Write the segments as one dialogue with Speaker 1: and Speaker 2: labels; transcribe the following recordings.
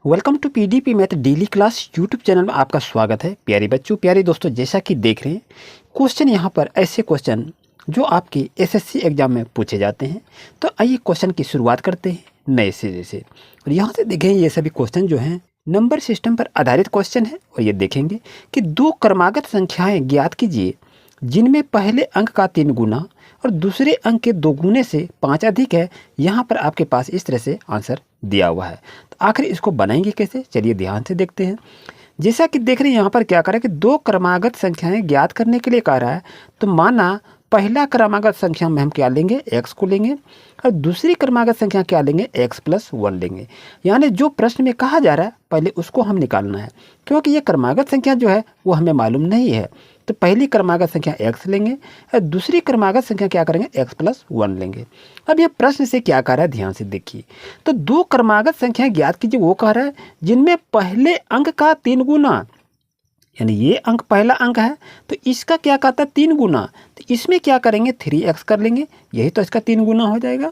Speaker 1: Welcome to PDP math daily class YouTube channel में आपका स्वागत है। प्यारे बच्चों, प्यारे दोस्तों, जैसा कि देख रहे हैं क्वेश्चन यहाँ पर ऐसे क्वेश्चन जो आपके एसएससी एग्जाम में पूछे जाते हैं। तो आइए क्वेश्चन की शुरुआत करते हैं नए सिरे से। और यहाँ से देखें ये सभी क्वेश्चन जो हैं नंबर सिस्टम पर आधारित क्वेश्चन है। और ये देखेंगे कि दो क्रमागत संख्याएँ ज्ञात कीजिए जिनमें पहले अंक का 3 गुना और दूसरे अंक के 2 गुने से 5 अधिक है। यहाँ पर आपके पास इस तरह से आंसर दिया हुआ है। तो आखिर इसको बनाएंगे कैसे, चलिए ध्यान से देखते हैं। जैसा कि देख रहे हैं यहाँ पर क्या करा है कि दो क्रमागत संख्याएं ज्ञात करने के लिए कह रहा है। तो माना पहला क्रमागत संख्या में हम क्या लेंगे, x को लेंगे, और दूसरी क्रमागत संख्या क्या लेंगे, x+1 लेंगे। यानी जो प्रश्न में कहा जा रहा है पहले उसको हम निकालना है, क्योंकि ये क्रमागत संख्या जो है वो हमें मालूम नहीं है। तो पहली क्रमागत संख्या x लेंगे और दूसरी क्रमागत संख्या क्या करेंगे, x+1 लेंगे। अब ये प्रश्न से क्या कह रहा है, ध्यान से देखिए। तो दो क्रमागत संख्या ज्ञात कीजिए, वो कह रहा है जिनमें पहले अंक का 3 गुना, यानी ये अंक पहला अंक है तो इसका क्या कहता है 3 गुना। तो इसमें क्या करेंगे 3x कर लेंगे, यही तो इसका 3 गुना हो जाएगा।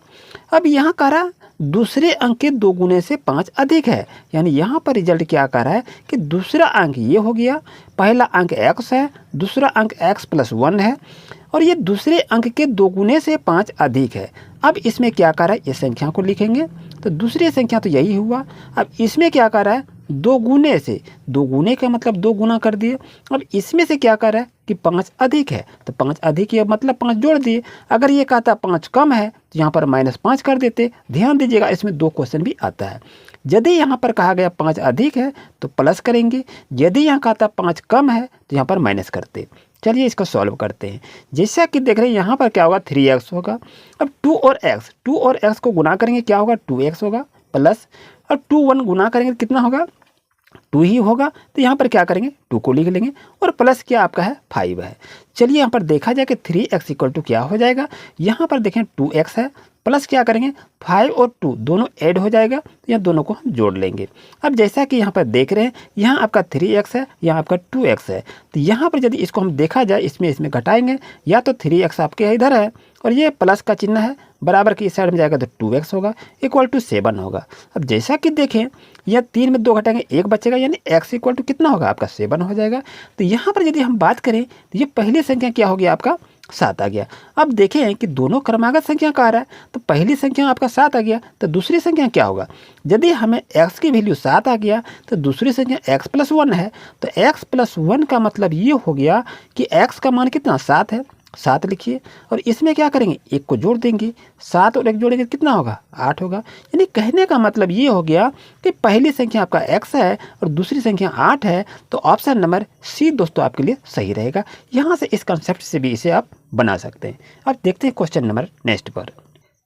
Speaker 1: अब यहाँ कह रहा है दूसरे अंक के 2 गुने से 5 अधिक है, यानी यहाँ पर रिजल्ट क्या कर रहा है कि दूसरा अंक ये हो गया, पहला अंक x है, दूसरा अंक x+1 है, और ये दूसरे अंक के 2 गुने से 5 अधिक है। अब इसमें क्या कर रहा है, इस संख्या को लिखेंगे तो दूसरी संख्या तो यही हुआ। अब इसमें क्या कर रहा है 2 गुने से, 2 गुने का मतलब 2 गुना कर दिए। अब इसमें से क्या कर रहा है कि 5 अधिक है, तो 5 अधिक है मतलब 5 जोड़ दिए। अगर ये कहता 5 कम है तो यहाँ पर -5 कर देते। ध्यान दीजिएगा इसमें 2 क्वेश्चन भी आता है। यदि यहाँ पर कहा गया 5 अधिक है तो प्लस करेंगे, यदि यहाँ कहता 5 कम है तो यहाँ पर माइनस करते। चलिए इसको सॉल्व करते हैं। जैसा कि देख रहे हैं यहाँ पर क्या होगा 3x होगा। अब 2 और x को गुना करेंगे, क्या होगा 2x होगा, प्लस और 2 1 गुना करेंगे कितना होगा 2 ही होगा। तो यहाँ पर क्या करेंगे 2 को लिख लेंगे और प्लस क्या आपका है 5 है। चलिए यहाँ पर देखा जाए कि 3x = क्या हो जाएगा, यहाँ पर देखें 2x है, प्लस क्या करेंगे 5 और 2 दोनों ऐड हो जाएगा, तो यहाँ दोनों को हम जोड़ लेंगे। अब जैसा कि यहाँ पर देख रहे हैं यहाँ आपका 3x है, यहाँ आपका 2x है। तो यहाँ पर यदि इसको हम देखा जाए इसमें घटाएंगे, या तो 3x आपके इधर है और ये प्लस का चिन्ह है, बराबर की इस साइड में जाएगा तो 2x होगा = 7 होगा। अब जैसा कि देखें यह 3 में 2 घटाएंगे 1 बचेगा, यानी x = कितना होगा आपका 7 हो जाएगा। तो यहाँ पर यदि हम बात करें तो ये पहली संख्या क्या हो गया आपका 7 आ गया। अब देखें कि दोनों क्रमागत संख्या कह रहा है, तो पहली संख्या आपका 7 आ गया, तो दूसरी संख्या क्या होगा। यदि हमें x की वैल्यू 7 आ गया तो दूसरी संख्या x+1 है, तो x+1 का मतलब ये हो गया कि x का मान कितना 7 है, 7 लिखिए। और इसमें क्या करेंगे 1 को जोड़ देंगे, 7 और 1 जोड़ेंगे कितना होगा 8 होगा। यानी कहने का मतलब ये हो गया कि पहली संख्या आपका x है और दूसरी संख्या 8 है। तो ऑप्शन नंबर सी दोस्तों आपके लिए सही रहेगा। यहाँ से इस कंसेप्ट से भी इसे आप बना सकते हैं। अब देखते हैं क्वेश्चन नंबर नेक्स्ट पर।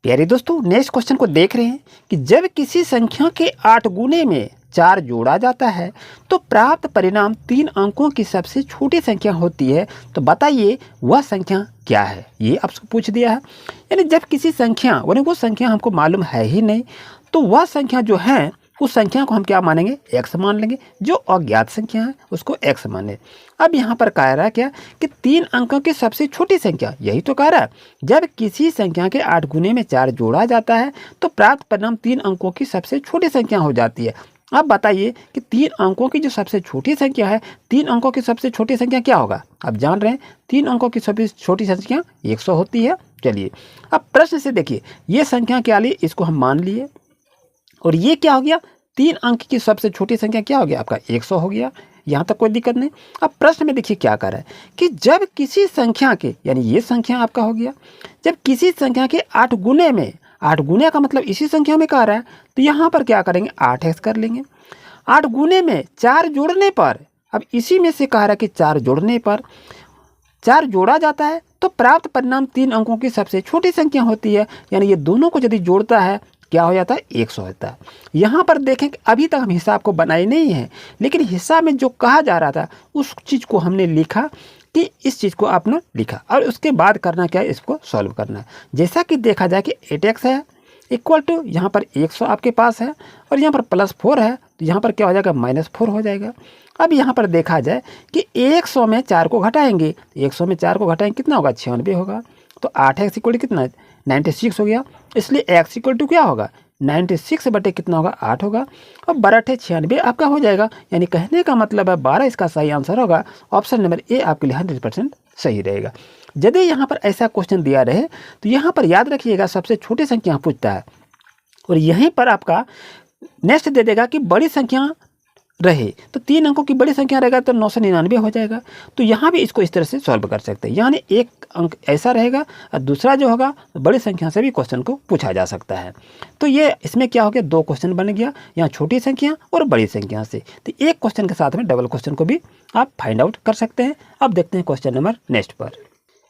Speaker 1: प्यारे दोस्तों, नेक्स्ट क्वेश्चन को देख रहे हैं कि जब किसी संख्या के 8 गुने में 4 जोड़ा जाता है तो प्राप्त परिणाम 3 अंकों की सबसे छोटी संख्या होती है। तो बताइए वह संख्या क्या है, ये आपको पूछ दिया है। यानी जब किसी संख्या, वो संख्या हमको मालूम है ही नहीं, तो वह संख्या जो है उस संख्या को हम क्या मानेंगे x मान लेंगे। जो अज्ञात संख्या है उसको x माने। अब यहाँ पर कह रहा है क्या कि 3 अंकों की सबसे छोटी संख्या, यही तो कह रहा है। जब किसी संख्या के 8 गुने में 4 जोड़ा जाता है तो प्राप्त परिणाम 3 अंकों की सबसे छोटी संख्या हो जाती है। अब बताइए कि 3 अंकों की जो सबसे छोटी संख्या है, 3 अंकों की सबसे छोटी संख्या क्या होगा। अब जान रहे हैं 3 अंकों की सबसे छोटी संख्या 100 होती है। चलिए अब प्रश्न से देखिए, ये संख्या क्या ली, इसको हम मान लिए, और ये क्या हो गया 3 अंक की सबसे छोटी संख्या क्या हो गया आपका 100 हो गया। यहाँ तक कोई दिक्कत नहीं। अब प्रश्न में देखिए क्या कर रहा है कि जब किसी संख्या के, यानी ये संख्या आपका हो गया, जब किसी संख्या के 8 गुने में, 8 गुने का मतलब इसी संख्या में कह रहा है, तो यहाँ पर क्या करेंगे 8x कर लेंगे। 8 गुने में 4 जोड़ने पर, अब इसी में से कह रहा है कि 4 जोड़ने पर 4 जोड़ा जाता है तो प्राप्त परिणाम 3 अंकों की सबसे छोटी संख्या होती है। यानी ये दोनों को यदि जोड़ता है क्या हो जाता है 100 होता है। यहाँ पर देखें कि अभी तक हम हिसाब को बनाए नहीं है, लेकिन हिसाब में जो कहा जा रहा था उस चीज़ को हमने लिखा कि इस चीज़ को आपने लिखा, और उसके बाद करना क्या है, इसको सॉल्व करना है। जैसा कि देखा जाए कि 8x है = यहाँ पर 100 आपके पास है, और यहाँ पर +4 है, तो यहाँ पर क्या हो जाएगा -4 हो जाएगा। अब यहाँ पर देखा जाए कि 100 में 4 को घटाएंगे, 100 में 4 को घटाएंगे कितना होगा 96 होगा। तो 8x = कितना 96 हो गया, इसलिए x = क्या होगा 96 बटे कितना होगा 8 होगा और 12 96 आपका हो जाएगा। यानी कहने का मतलब है 12 इसका सही आंसर होगा। ऑप्शन नंबर ए आपके लिए 100% सही रहेगा। यदि यहाँ पर ऐसा क्वेश्चन दिया रहे तो यहाँ पर याद रखिएगा सबसे छोटी संख्या पूछता है और यहीं पर आपका नेक्स्ट दे देगा कि बड़ी संख्या रहे, तो 3 अंकों की बड़ी संख्या रहेगा तो 999 हो जाएगा। तो यहाँ भी इसको इस तरह से सॉल्व कर सकते हैं, यानी एक अंक ऐसा रहेगा और दूसरा जो होगा बड़ी संख्या से भी क्वेश्चन को पूछा जा सकता है। तो ये इसमें क्या हो गया, 2 क्वेश्चन बन गया, यहाँ छोटी संख्या और बड़ी संख्या से। तो एक क्वेश्चन के साथ में डबल क्वेश्चन को भी आप फाइंड आउट कर सकते हैं। अब देखते हैं क्वेश्चन नंबर नेक्स्ट पर।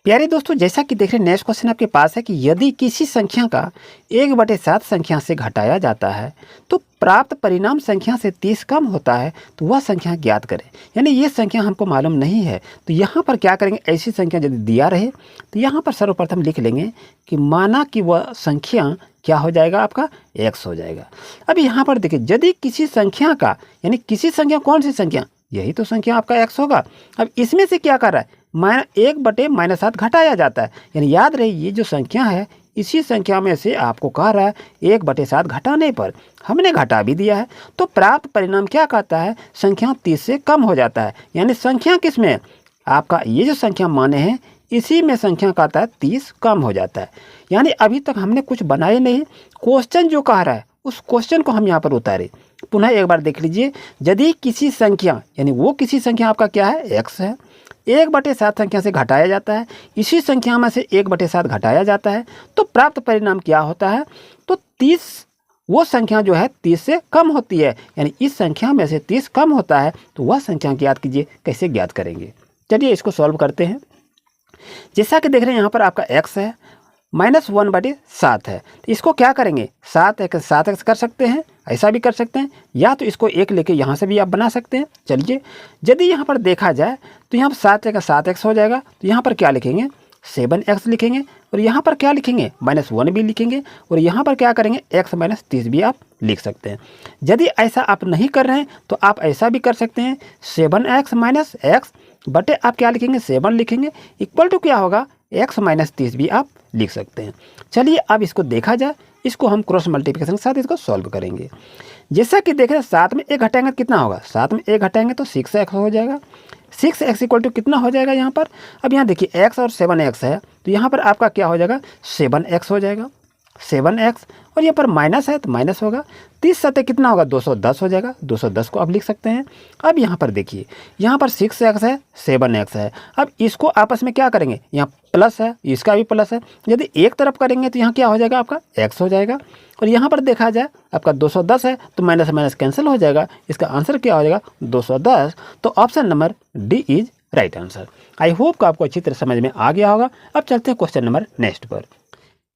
Speaker 1: प्यारे दोस्तों, जैसा कि देख रहे हैं नेक्स्ट क्वेश्चन आपके पास है कि यदि किसी संख्या का 1/7 संख्या से घटाया जाता है तो प्राप्त परिणाम संख्या से 30 कम होता है, तो वह संख्या ज्ञात करें। यानी ये संख्या हमको मालूम नहीं है, तो यहाँ पर क्या करेंगे, ऐसी संख्या यदि दिया रहे तो यहाँ पर सर्वप्रथम लिख लेंगे कि माना कि वह संख्या क्या हो जाएगा, आपका x हो जाएगा। अब यहाँ पर देखिए, यदि किसी संख्या का, यानी किसी संख्या, कौन सी संख्या, यही तो संख्या आपका x होगा। अब इसमें से क्या कर रहा है, 1/-7 घटाया जाता है। यानी याद रहे ये जो संख्या है इसी संख्या में से आपको कह रहा है 1/7 घटाने पर हमने घटा भी दिया है, तो प्राप्त परिणाम क्या कहता है, संख्या 30 से कम हो जाता है। यानी संख्या किस में, आपका ये जो संख्या माने हैं इसी में संख्या कहता है 30 कम हो जाता है। यानी अभी तक हमने कुछ बनाए नहीं, क्वेश्चन जो कह रहा है उस क्वेश्चन को हम यहाँ पर उतारे। पुनः एक बार देख लीजिए, यदि किसी संख्या, यानी वो किसी संख्या आपका क्या है, x है, 1/7 संख्या से घटाया जाता है, इसी संख्या में से 1/7 घटाया जाता है, तो प्राप्त परिणाम क्या होता है, तो 30, वो संख्या जो है 30 से कम होती है। यानी इस संख्या में से 30 कम होता है, तो वह संख्या ज्ञात कीजिए। कैसे ज्ञात करेंगे, चलिए इसको सॉल्व करते हैं। जैसा कि देख रहे हैं यहाँ पर आपका x है, -1/7 है, तो इसको क्या करेंगे, 7x कर सकते हैं, ऐसा भी कर सकते हैं, या तो इसको 1 लेके यहाँ से भी आप बना सकते हैं। चलिए यदि यहाँ पर देखा जाए तो यहाँ पर 7x हो जाएगा, तो यहाँ पर क्या लिखेंगे, 7x लिखेंगे और यहाँ पर क्या लिखेंगे, -1 भी लिखेंगे और यहाँ पर क्या करेंगे, x - 30 भी आप लिख सकते हैं। यदि ऐसा आप नहीं कर रहे हैं तो आप ऐसा भी कर सकते हैं, 7x - x बटे आप क्या लिखेंगे, 7 लिखेंगे, इक्वल टू क्या होगा, x - 30 भी आप लिख सकते हैं। चलिए अब इसको देखा जाए, इसको हम क्रॉस मल्टीप्लिकेशन के साथ इसको सॉल्व करेंगे। जैसा कि देख रहे हैं 7 में 1 घटाएंगे कितना होगा, 7 में 1 घटाएंगे तो 6x हो जाएगा। 6x इक्वल टू कितना हो जाएगा यहाँ पर, अब यहाँ देखिए x और 7x है, तो यहाँ पर आपका क्या हो जाएगा, 7x हो जाएगा, 7x, और यहाँ पर माइनस है तो माइनस होगा, 30 सतह कितना होगा, 210 हो जाएगा, 210 को आप लिख सकते हैं। अब यहाँ पर देखिए, यहाँ पर 6x है, 7x है, अब इसको आपस में क्या करेंगे, यहाँ प्लस है, इसका भी प्लस है, यदि एक तरफ करेंगे तो यहाँ क्या हो जाएगा, आपका x हो जाएगा, और यहाँ पर देखा जाए आपका 210 है तो माइनस माइनस कैंसिल हो जाएगा, इसका आंसर क्या हो जाएगा, 210। तो option number D is right answer. I hope कि आपको अच्छी तरह समझ में आ गया होगा। अब चलते हैं क्वेश्चन नंबर नेक्स्ट पर।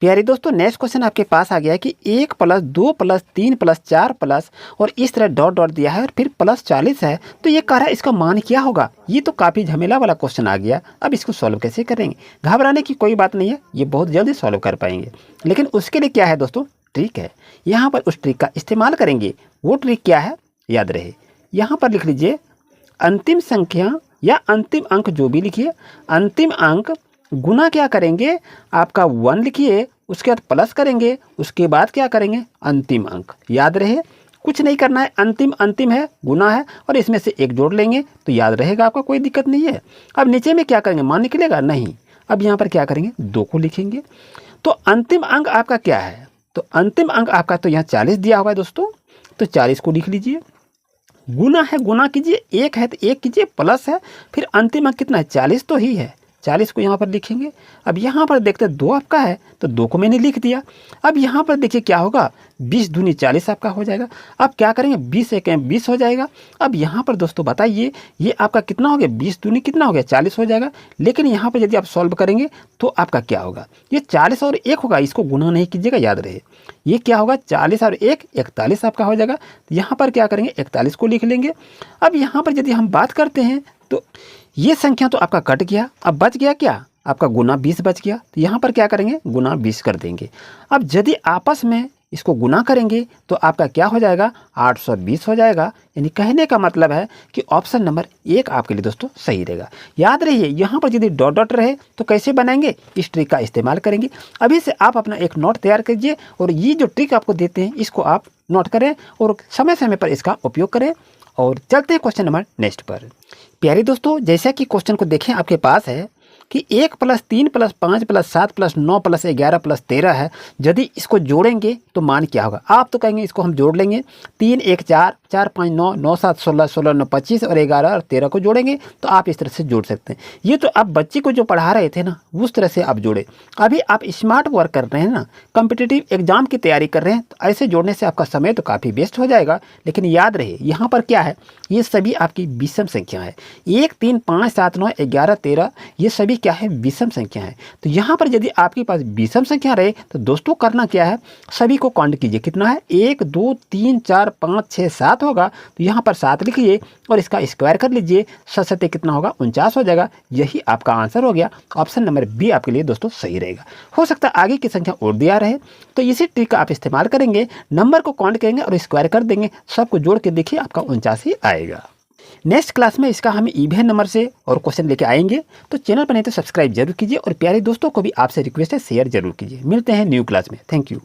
Speaker 1: प्यारे दोस्तों, नेक्स्ट क्वेश्चन आपके पास आ गया है कि 1 + 2 + 3 + 4 प्लस और इस तरह डॉट डॉट दिया है और फिर +40 है, तो ये कह रहा है इसका मान क्या होगा। ये तो काफ़ी झमेला वाला क्वेश्चन आ गया। अब इसको सॉल्व कैसे करेंगे, घबराने की कोई बात नहीं है, ये बहुत जल्दी सॉल्व कर पाएंगे। लेकिन उसके लिए क्या है दोस्तों, ट्रिक है, यहाँ पर उस ट्रिक का इस्तेमाल करेंगे। वो ट्रिक क्या है, याद रहे, यहाँ पर लिख लीजिए अंतिम संख्या या अंतिम अंक जो भी लिखिए, अंतिम अंक गुना क्या करेंगे, आपका 1 लिखिए, उसके बाद प्लस करेंगे, उसके बाद क्या करेंगे, अंतिम अंक। याद रहे, कुछ नहीं करना है, अंतिम अंतिम है, गुना है, और इसमें से 1 जोड़ लेंगे तो याद रहेगा, आपका कोई दिक्कत नहीं है। अब नीचे में क्या करेंगे, मान निकलेगा नहीं, अब यहाँ पर क्या करेंगे, 2 को लिखेंगे। तो अंतिम अंक आपका क्या है, तो अंतिम अंक आपका तो यहाँ 40 दिया हुआ है दोस्तों, तो 40 को लिख लीजिए। गुना है, गुना कीजिए, 1 है तो 1 कीजिए, प्लस है, फिर अंतिम अंक कितना है, 40 तो ही है, 40 को यहाँ पर लिखेंगे। अब यहाँ पर देखते हैं 2 आपका है तो 2 को मैंने लिख दिया। अब यहाँ पर देखिए क्या होगा, 20 दूनी 40 आपका हो जाएगा। अब क्या करेंगे, 20 एक 20 हो जाएगा। अब यहाँ पर दोस्तों बताइए, ये आपका कितना हो गया, 20 दूनी कितना हो गया, 40 हो जाएगा। लेकिन यहाँ पर यदि आप सॉल्व करेंगे तो आपका क्या होगा, ये 40 और 1 होगा, इसको गुना नहीं कीजिएगा, याद रहे। ये क्या होगा, 40 और 1 41 आपका हो जाएगा। यहाँ पर क्या करेंगे, 41 को लिख लेंगे। अब यहाँ पर यदि हम बात करते हैं तो ये संख्या तो आपका कट गया, अब बच गया क्या, आपका गुना 20 बच गया। तो यहाँ पर क्या करेंगे, गुना 20 कर देंगे। अब यदि आपस में इसको गुना करेंगे तो आपका क्या हो जाएगा, 820 हो जाएगा। यानी कहने का मतलब है कि ऑप्शन नंबर 1 आपके लिए दोस्तों सही रहेगा। याद रहिए यहाँ पर यदि डॉट डॉट रहे तो कैसे बनाएंगे, इस ट्रिक का इस्तेमाल करेंगे। अभी से आप अपना एक नोट तैयार कीजिए और ये जो ट्रिक आपको देते हैं इसको आप नोट करें और समय समय पर इसका उपयोग करें। और चलते हैं क्वेश्चन नंबर नेक्स्ट पर। प्यारे दोस्तों, जैसा कि क्वेश्चन को देखें आपके पास है कि 1 + 3 + 5 + 7 + 9 + 11 + 13 है। यदि इसको जोड़ेंगे तो मान क्या होगा। आप तो कहेंगे इसको हम जोड़ लेंगे, 3 1 4 4 5 9 9 7 16 16 9 25 और 11 और 13 को जोड़ेंगे तो आप इस तरह से जोड़ सकते हैं। ये तो आप बच्चे को जो पढ़ा रहे थे ना उस तरह से आप जोड़े। अभी आप स्मार्ट वर्क कर रहे हैं ना, कॉम्पिटिटिव एग्जाम की तैयारी कर रहे हैं, तो ऐसे जोड़ने से आपका समय तो काफ़ी वेस्ट हो जाएगा। लेकिन याद रहे यहाँ पर क्या है, ये सभी आपकी विषम संख्या है। 1 3 5 7 9 11 13 ये सभी क्या है, विषम संख्या है। तो यहाँ पर यदि आपके पास विषम संख्या रहे तो दोस्तों करना क्या है, सभी को काउंट कीजिए। कितना है, 1 2 3 4 5 6 7 होगा तो यहाँ पर 7 लिखिए और इसका स्क्वायर कर लीजिए। 7 7 कितना होगा, 49 हो जाएगा। यही आपका आंसर हो गया। ऑप्शन नंबर बी आपके लिए दोस्तों सही रहेगा। हो सकता है आगे की संख्या और दिया रहे तो इसी ट्रिक का आप इस्तेमाल करेंगे, नंबर को काउंट करेंगे और स्क्वायर कर देंगे, सबको जोड़ के देखिए आपका 49 ही आएगा। नेक्स्ट क्लास में इसका हम इवन नंबर से और क्वेश्चन लेके आएंगे। तो चैनल पर नहीं तो सब्सक्राइब जरूर कीजिए और प्यारे दोस्तों को भी आपसे रिक्वेस्ट है शेयर जरूर कीजिए। मिलते हैं न्यू क्लास में। Thank you.